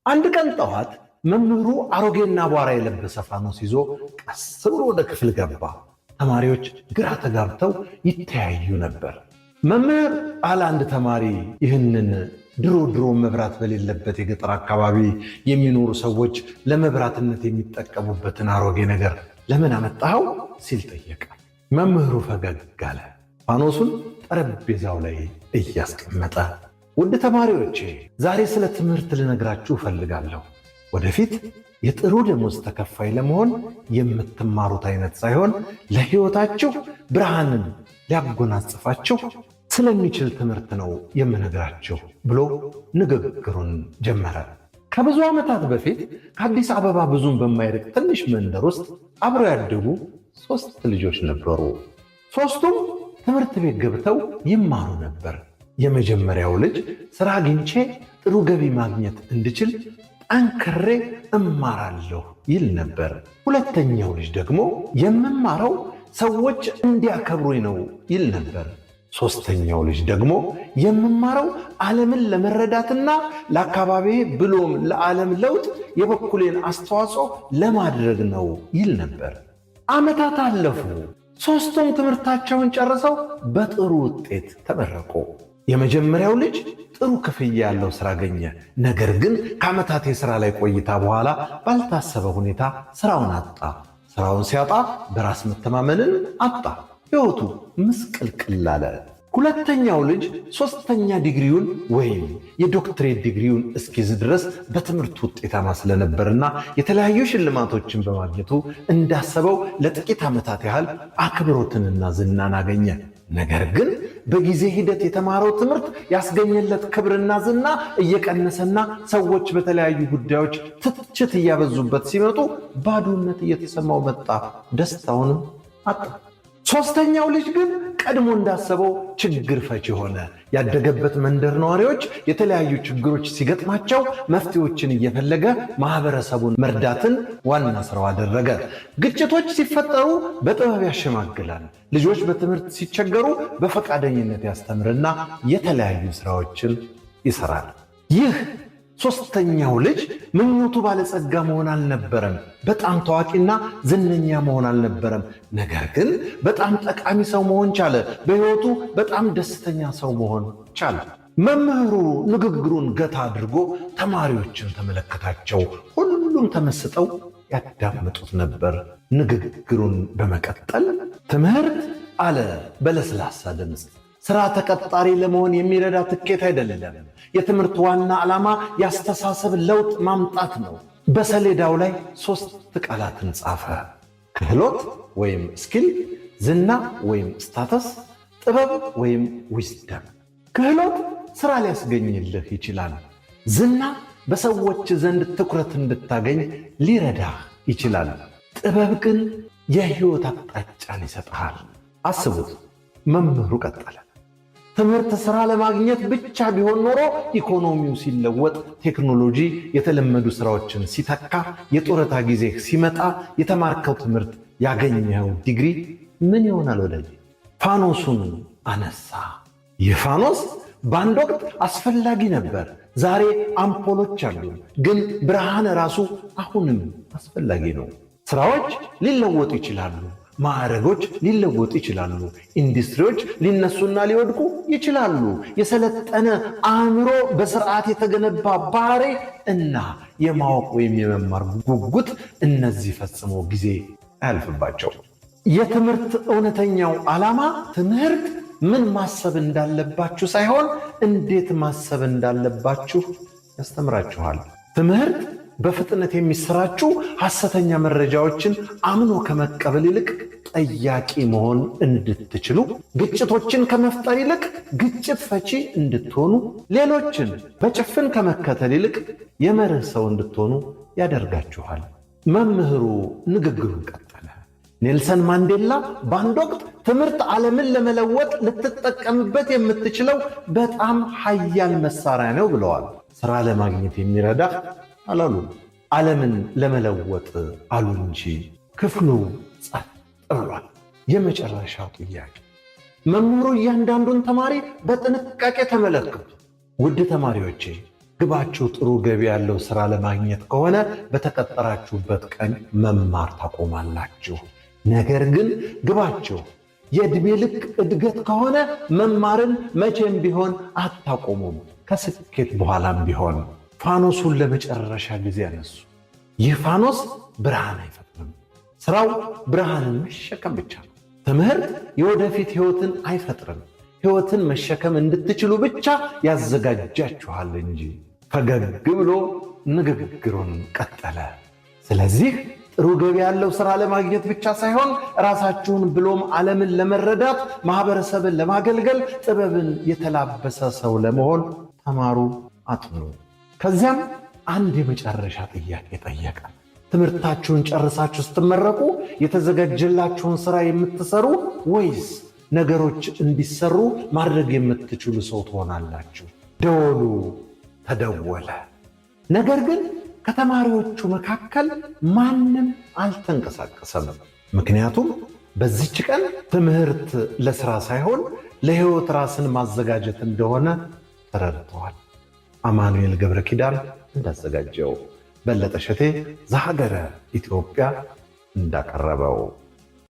አንድ ቀን ጠዋት መምህሩ አሮጌና አቧራ የለበሰ ፋኖስ ይዞ ቀስ ብሎ ወደ ክፍል ገባ። ተማሪዎች ግራ ተጋብተው ይተያዩ ነበር። መምህር አለ አንድ ተማሪ ይህንን ድሮ መብራት በሌለበት የገጠር አካባቢ የሚኖሩ ሰዎች ለመብራትነት የሚጠቀሙበትን አሮጌ ነገር ለምን አመጣኸው ሲል ጠየቀ። መምህሩ ፈገግ አለ፣ ፋኖሱን ጠረጴዛው ላይ እያስቀመጠ። ውድ ተማሪዎቼ ዛሬ ስለ ትምህርት ልነግራችሁ እፈልጋለሁ። ወደፊት የጥሩ ደሞዝ ተከፋይ ለመሆን የምትማሩት አይነት ሳይሆን ለሕይወታችሁ ብርሃንን ሊያጎናጽፋችሁ ስለሚችል ትምህርት ነው የምነግራችሁ ብሎ ንግግሩን ጀመረ። ከብዙ ዓመታት በፊት ከአዲስ አበባ ብዙም በማይርቅ ትንሽ መንደር ውስጥ አብረው ያደጉ 3 ልጆች ነበሩ። 3ቱም ትምህርት ቤት ገብተው ይማሩ ነበር። የመጀመሪያው ልጅ ሥራ አግኝቼ ጥሩ ገቢ ማግኘት እንድችል ጠንክሬ እማራለሁ ይል ነበር። ሁለተኛው ልጅ ደግሞ የምማረው ሰዎች እንዲያከብሩኝ ነው ይል ነበር። ሦስተኛው ልጅ ደግሞ የምማረው ዓለምን ለመረዳትና ለአካባቢ ብሎም ለዓለም ለውጥ የበኩሌን አስተዋጽኦ ለማድረግ ነው ይል ነበር። ዓመታት አለፉ። 3ቱም ትምህርታቸውን ጨርሰው በጥሩ ውጤት ተመረቁ። የመጀመሪያው ልጅ ጥሩ ክፍያ ያለው ሥራ አገኘ። ነገር ግን ከዓመታት የሥራ ላይ ቆይታ በኋላ ባልታሰበ ሁኔታ ሥራውን አጣ። ሥራውን ሲያጣ በራስ መተማመንን አጣ። ሕይወቱ ምስቅልቅል አለ። ሁለተኛው ልጅ 3ኛ ዲግሪውን ወይም የዶክትሬት ዲግሪውን እስኪይዝ ድረስ በትምህርቱ ውጤታማ ስለነበርና የተለያዩ ሽልማቶችን በማግኘቱ እንዳሰበው ለጥቂት ዓመታት ያህል አክብሮትንና ዝናን አገኘ። ነገር ግን በጊዜ ሂደት የተማረው ትምህርት ያስገኘለት ክብርና ዝና እየቀነሰና ሰዎች በተለያዩ ጉዳዮች ትችት እያበዙበት ሲመጡ ባዶነት እየተሰማው መጣ። ደስታውንም አጣ። 3ኛው ልጅ ግን ቀድሞ እንዳሰበው ችግር ፈቺ ሆነ። ያደገበት መንደር ነዋሪዎች የተለያዩ ችግሮች ሲገጥማቸው መፍትሄዎችን እየፈለገ ማህበረሰቡን መርዳትን ዋና ስራው አደረገ። ግጭቶች ሲፈጠሩ በጥበብ ያሸማግላል። ልጆች በትምህርት ሲቸገሩ በፈቃደኝነት ያስተምርና የተለያዩ ስራዎችን ይሰራል። ይህ 3ኛው ልጅ ምኞቱ ባለጸጋ መሆን አልነበረም። በጣም ታዋቂና ዝነኛ መሆን አልነበረም። ነገር ግን በጣም ጠቃሚ ሰው መሆን ቻለ። በሕይወቱ በጣም ደስተኛ ሰው መሆን ቻለ። መምህሩ ንግግሩን ገታ አድርጎ ተማሪዎችን ተመለከታቸው። ሁሉም ተመስጠው ያዳምጡት ነበር። ንግግሩን በመቀጠል ትምህርት አለ በለስላሳ ድምፅ ሥራ ተቀጣሪ ለመሆን የሚረዳ ትኬት አይደለም። የትምህርት ዋና ዓላማ ያስተሳሰብ ለውጥ ማምጣት ነው። በሰሌዳው ላይ 3 ቃላትን ጻፈ። ክህሎት ወይም ስኪል፣ ዝና ወይም ስታተስ፣ ጥበብ ወይም ዊዝደም። ክህሎት ሥራ ሊያስገኝልህ ይችላል። ዝና በሰዎች ዘንድ ትኩረት እንድታገኝ ሊረዳህ ይችላል። ጥበብ ግን የሕይወት አቅጣጫን ይሰጥሃል። አስቡት። መምህሩ ቀጠለ። ትምህርት ሥራ ለማግኘት ብቻ ቢሆን ኖሮ ኢኮኖሚው ሲለወጥ፣ ቴክኖሎጂ የተለመዱ ሥራዎችን ሲተካ፣ የጡረታ ጊዜ ሲመጣ የተማርከው ትምህርት ያገኘኸው ዲግሪ ምን ይሆናል? ወደዚህ ፋኖሱን አነሳ። ይህ ፋኖስ በአንድ ወቅት አስፈላጊ ነበር። ዛሬ አምፖሎች አሉ፣ ግን ብርሃን ራሱ አሁንም አስፈላጊ ነው። ሥራዎች ሊለወጡ ይችላሉ። ማዕረጎች ሊለወጡ ይችላሉ። ኢንዱስትሪዎች ሊነሱና ሊወድቁ ይችላሉ። የሰለጠነ አእምሮ፣ በስርዓት የተገነባ ባህሪ እና የማወቅ ወይም የመማር ጉጉት፣ እነዚህ ፈጽሞ ጊዜ አያልፍባቸው። የትምህርት እውነተኛው ዓላማ ትምህርት ምን ማሰብ እንዳለባችሁ ሳይሆን እንዴት ማሰብ እንዳለባችሁ ያስተምራችኋል። ትምህርት በፍጥነት የሚሰራጩ ሐሰተኛ መረጃዎችን አምኖ ከመቀበል ይልቅ ጠያቂ መሆን እንድትችሉ፣ ግጭቶችን ከመፍጠር ይልቅ ግጭት ፈቺ እንድትሆኑ፣ ሌሎችን በጭፍን ከመከተል ይልቅ የመርህ ሰው እንድትሆኑ ያደርጋችኋል። መምህሩ ንግግሩን ቀጠለ። ኔልሰን ማንዴላ በአንድ ወቅት ትምህርት ዓለምን ለመለወጥ ልትጠቀምበት የምትችለው በጣም ኃያል መሳሪያ ነው ብለዋል። ሥራ ለማግኘት የሚረዳህ አላሉ፣ ዓለምን ለመለወጥ አሉ እንጂ። ክፍሉ ጸጥ ብሏል። የመጨረሻው ጥያቄ። መምህሩ እያንዳንዱን ተማሪ በጥንቃቄ ተመለከቱ። ውድ ተማሪዎቼ፣ ግባችሁ ጥሩ ገቢ ያለው ሥራ ለማግኘት ከሆነ በተቀጠራችሁበት ቀን መማር ታቆማላችሁ። ነገር ግን ግባችሁ የዕድሜ ልክ እድገት ከሆነ መማርን መቼም ቢሆን አታቆሙም። ከስኬት በኋላም ቢሆን ፋኖሱን ለመጨረሻ ጊዜ ያነሱ። ይህ ፋኖስ ብርሃን አይፈጥርም። ሥራው ብርሃንን መሸከም ብቻ ነው። ትምህርት የወደፊት ሕይወትን አይፈጥርም። ሕይወትን መሸከም እንድትችሉ ብቻ ያዘጋጃችኋል እንጂ። ፈገግ ብሎ ንግግሩን ቀጠለ። ስለዚህ ጥሩ ገቢ ያለው ሥራ ለማግኘት ብቻ ሳይሆን ራሳችሁን ብሎም ዓለምን ለመረዳት ማኅበረሰብን ለማገልገል ጥበብን የተላበሰ ሰው ለመሆን ተማሩ፣ አጥኑ። ከዚያም አንድ የመጨረሻ ጥያቄ ጠየቀ። ትምህርታችሁን ጨርሳችሁ ስትመረቁ የተዘጋጀላችሁን ሥራ የምትሰሩ ወይስ ነገሮች እንዲሰሩ ማድረግ የምትችሉ ሰው ትሆናላችሁ? ደወሉ ተደወለ። ነገር ግን ከተማሪዎቹ መካከል ማንም አልተንቀሳቀሰም። ምክንያቱም በዚች ቀን ትምህርት ለሥራ ሳይሆን ለሕይወት ራስን ማዘጋጀት እንደሆነ ተረድተዋል። አማኑኤል ገብረ ኪዳን እንዳዘጋጀው፣ በለጠ ሸቴ ዘሀገረ ኢትዮጵያ እንዳቀረበው